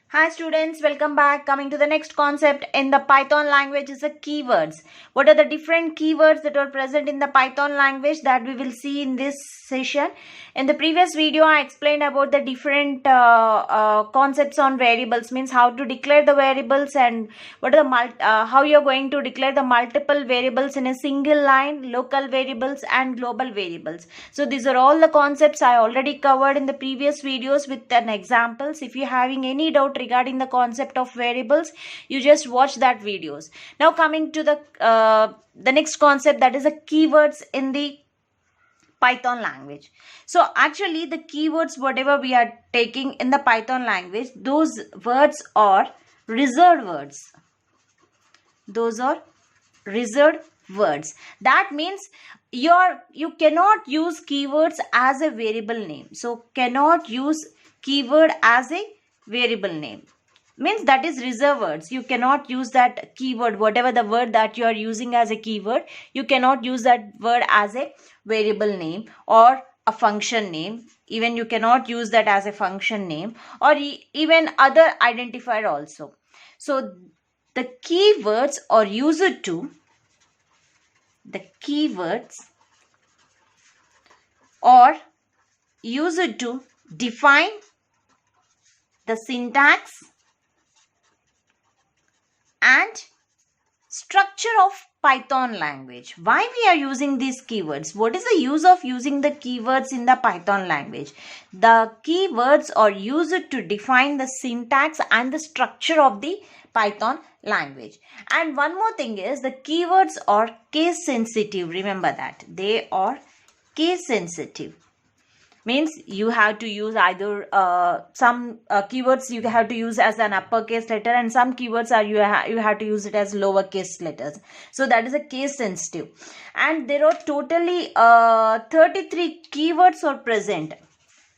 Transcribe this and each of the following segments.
Hi students, welcome back. Coming to the next concept in the Python language is the keywords. What are the different keywords that are present in the Python language that we will see in this session? In the previous video, I explained about the different concepts on variables, means how to declare the variables and what are the how you are going to declare the multiple variables in a single line, local variables and global variables. So these are all the concepts I already covered in the previous videos with an examples. If you're having any doubt regarding the concept of variables, you just watch that videos. Now coming to the next concept, that is the keywords in the Python language. So actually the keywords whatever we are taking in the Python language, those words are reserved words. Those are reserved words. That means you cannot use keywords as a variable name. So cannot use keyword as a variable name, means that is reserved words. You cannot use that keyword, whatever the word that you are using as a keyword, you cannot use that word as a variable name or a function name. Even you cannot use that as a function name or even other identifier also. So the keywords are used to define the syntax and structure of Python language. Why we are using these keywords? What is the use of using the keywords in the Python language? The keywords are used to define the syntax and the structure of the Python language. And one more thing is the keywords are case sensitive. Remember that they are case sensitive. Means you have to use either some keywords you have to use as an uppercase letter, and some keywords are you have to use it as lowercase letters. So that is a case sensitive. And there are totally 33 keywords are present.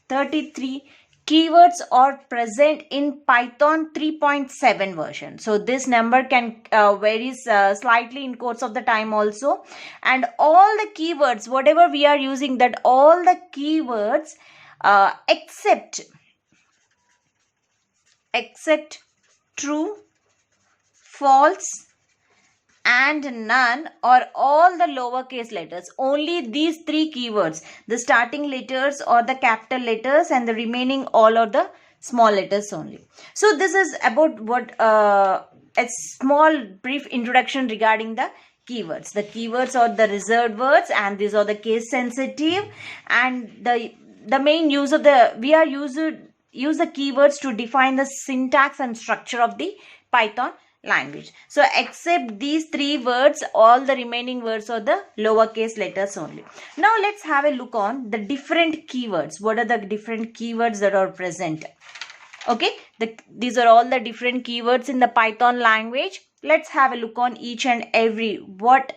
33 keywords are present in Python 3.7 version. So this number can varies slightly in course of the time also. And all the keywords whatever we are using, that all the keywords except true, false and none are all the lowercase letters. Only these three keywords, the starting letters or the capital letters, and the remaining all are the small letters only. So this is about what a small brief introduction regarding the keywords. The keywords are the reserved words and these are the case sensitive, and the main use of use the keywords to define the syntax and structure of the Python language. So except these three words, all the remaining words are the lowercase letters only. Now let's have a look on the different keywords. What are the different keywords that are present? Okay, these are all the different keywords in the Python language. Let's have a look on each and every what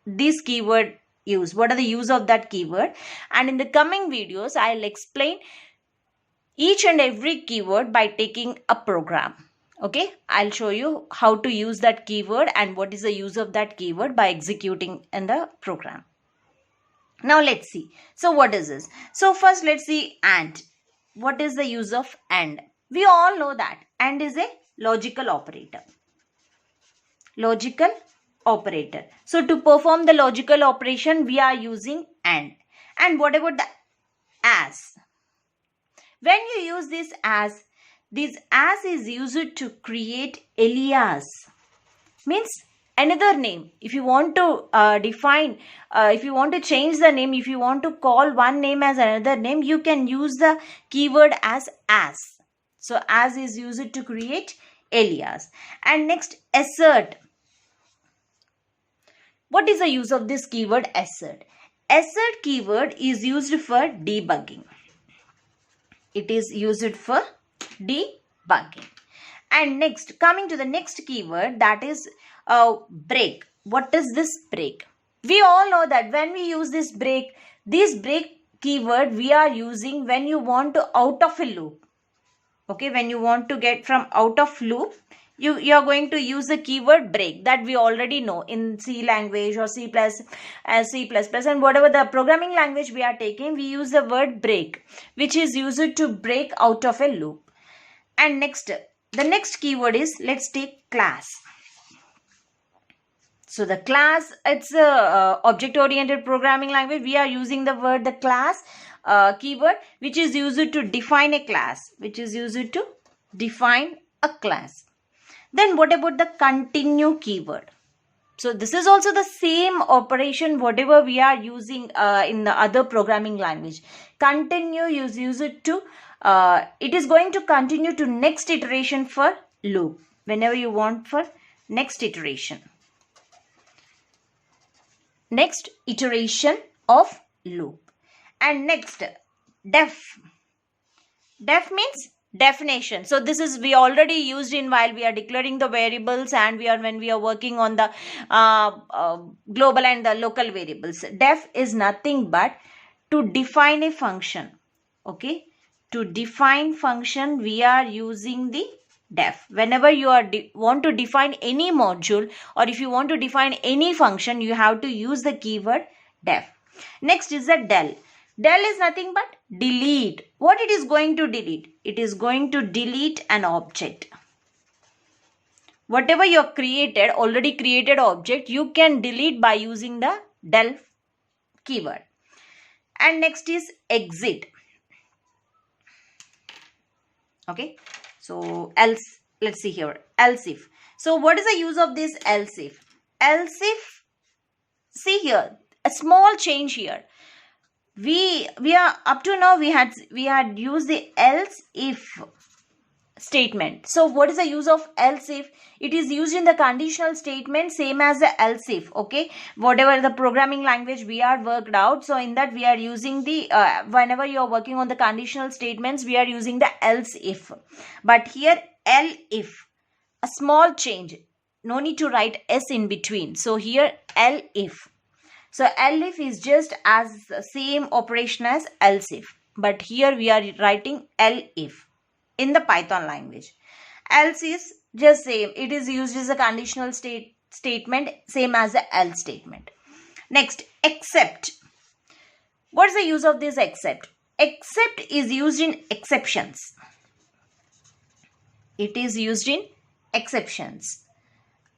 this keyword use. What are the use of that keyword? And in the coming videos, I'll explain each and every keyword by taking a program. Okay, I'll show you how to use that keyword and what is the use of that keyword by executing in the program. Now let's see. So what is this? So first let's see AND. What is the use of AND? We all know that AND is a logical operator. Logical operator. So to perform the logical operation, we are using AND. And what about the AS? When you use this as is used to create alias, means another name. If you want to if you want to change the name, if you want to call one name as another name, you can use the keyword as. So as is used to create alias. And next, assert. What is the use of this keyword assert? Assert keyword is used for debugging. It is used for debugging. And next, coming to the next keyword, that is break. What is this break? We all know that when we use this break keyword we are using when you want to out of a loop. Okay, when you want to get from out of loop, you are going to use the keyword break, that we already know in C language or C++, and whatever the programming language we are taking, we use the word break, which is used to break out of a loop. And next, the next keyword is, let's take class. So the class, it's a object-oriented programming language. We are using the word the class keyword, which is used to define a class, Then what about the continue keyword? So this is also the same operation whatever we are using in the other programming language. Continue is used to, it is going to continue to next iteration for loop, whenever you want for next iteration. Next iteration of loop. And next, def. Def means definition. So this is we already used in while we are declaring the variables, and when we are working on the global and the local variables. Def is nothing but to define a function. Okay, to define function we are using the def. Whenever you are want to define any module, or if you want to define any function, you have to use the keyword def. Next is the del. Del is nothing but delete. What it is going to delete? It is going to delete an object. Whatever you have created, already created object, you can delete by using the del keyword. And next is exit. Okay. So else, let's see here, else if. So what is the use of this else if? Else if, see here, a small change here. We are up to now we had used the else if statement. So what is the use of else if? It is used in the conditional statement, same as the else if. Okay, whatever the programming language we are worked out, so in that we are using the whenever you are working on the conditional statements, we are using the else if. But here el if, a small change, no need to write s in between. So here el if. So elif is just as same operation as else if, but here we are writing elif in the Python language. Else is just same. It is used as a conditional statement, same as the else statement. Next, except. What is the use of this except? Except is used in exceptions. It is used in exceptions.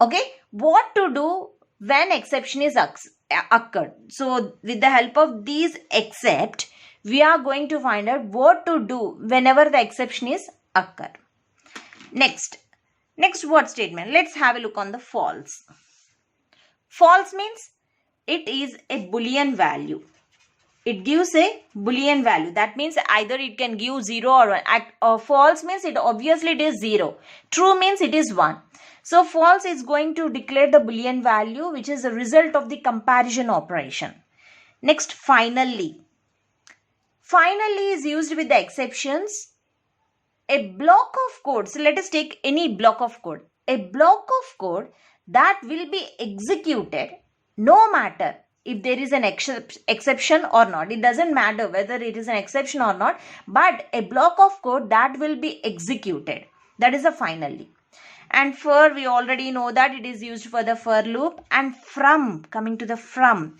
Okay, what to do when exception is occurred? So with the help of these except, we are going to find out what to do whenever the exception is occurred. Next what statement? Let's have a look on the false. False means it is a Boolean value. It gives a Boolean value. That means either it can give 0 or 1. False means it obviously it is 0. True means it is 1. So false is going to declare the Boolean value, which is a result of the comparison operation. Next, finally. Finally is used with the exceptions. A block of code. So let us take any block of code. A block of code that will be executed no matter if there is an exception or not. It doesn't matter whether it is an exception or not, but a block of code that will be executed. That is a finally. And for, we already know that it is used for the for loop. And from, coming to the from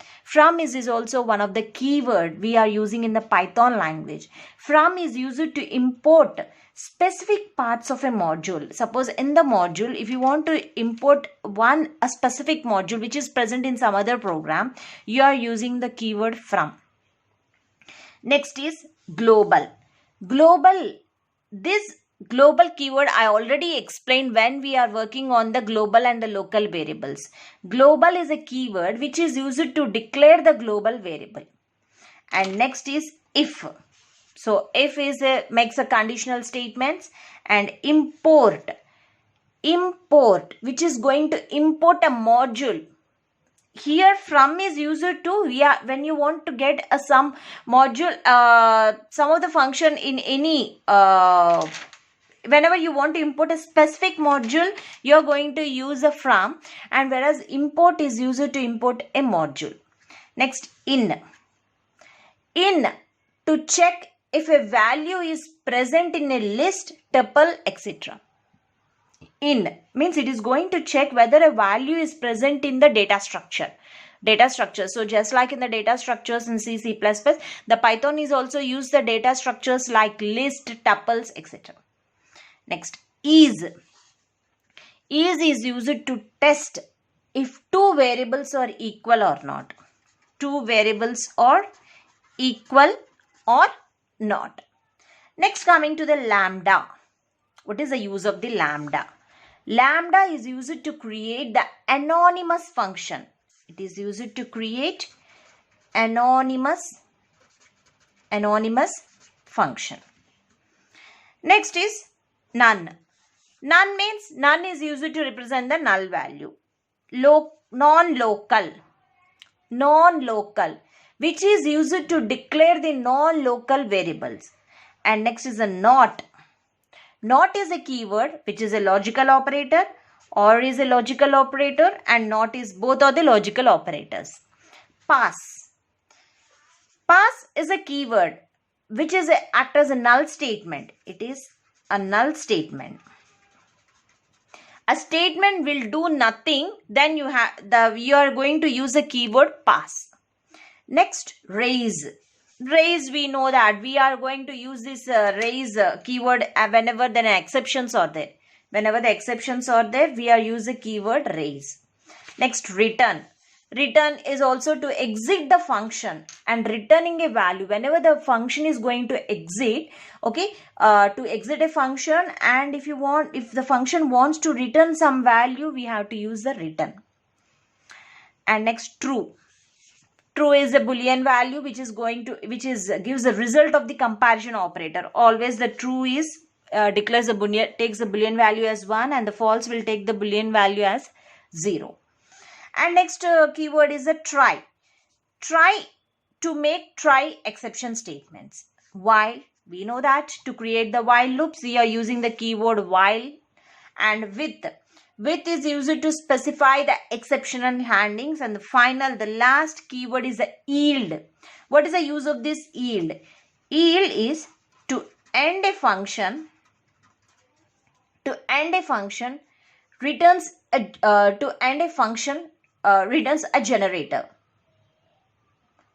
is also one of the keyword we are using in the Python language. From is used to import specific parts of a module. Suppose in the module, if you want to import a specific module which is present in some other program, you are using the keyword from. Next is global. This global keyword I already explained when we are working on the global and the local variables. Global is a keyword which is used to declare the global variable. And next is if. So if is makes a conditional statements. And import which is going to import a module. Here from is used to, when you want to get some module, some of the function in any whenever you want to import a specific module, you are going to use a from, and whereas import is used to import a module. Next, in to check if a value is present in a list, tuple, etc. In means it is going to check whether a value is present in the data structure. So just like in the data structures in C++, the Python is also used the data structures like list, tuples, etc. Next, is. Is used to test if two variables are equal or not. Two variables are equal or not. Next, coming to the lambda. What is the use of the lambda? Lambda is used to create the anonymous function. It is used to create anonymous function. Next is none. None means none is used to represent the null value. Non-local, which is used to declare the non-local variables. And next is a not. Not is a keyword which is a logical operator, or is a logical operator, and not is both are the logical operators. Pass. Pass is a keyword which is act as a null statement. It is a null statement. A statement will do nothing, then you are going to use the keyword pass. Next, raise. Raise, we know that we are going to use this raise keyword whenever the exceptions are there. Whenever the exceptions are there, we are using the keyword raise. Next, return. Return is also to exit the function and returning a value whenever the function is going to exit. Okay, to exit a function, and if the function wants to return some value, we have to use the return. And next, true. True is a boolean value which gives the result of the comparison operator. Always the true is takes the boolean value as 1, and the false will take the boolean value as 0. And next keyword is a try. Try to make try exception statements. While, we know that to create the while loops we are using the keyword while. And with. With is used to specify the exceptional handlings. And the last keyword is the yield. What is the use of this yield? Yield is to end a function. Returns a generator.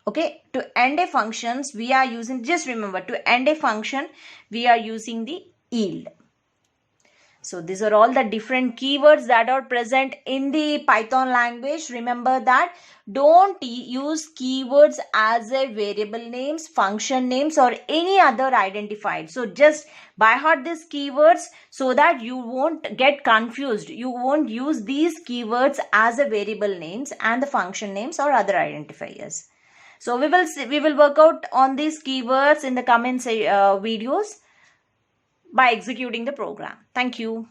Okay, to end a functions we are using, just remember, to end a function we are using the yield. So these are all the different keywords that are present in the Python language. Remember that don't use keywords as a variable names, function names, or any other identified. So just by heart these keywords so that you won't get confused. You won't use these keywords as a variable names and the function names or other identifiers. So we will work out on these keywords in the coming videos by executing the program. Thank you.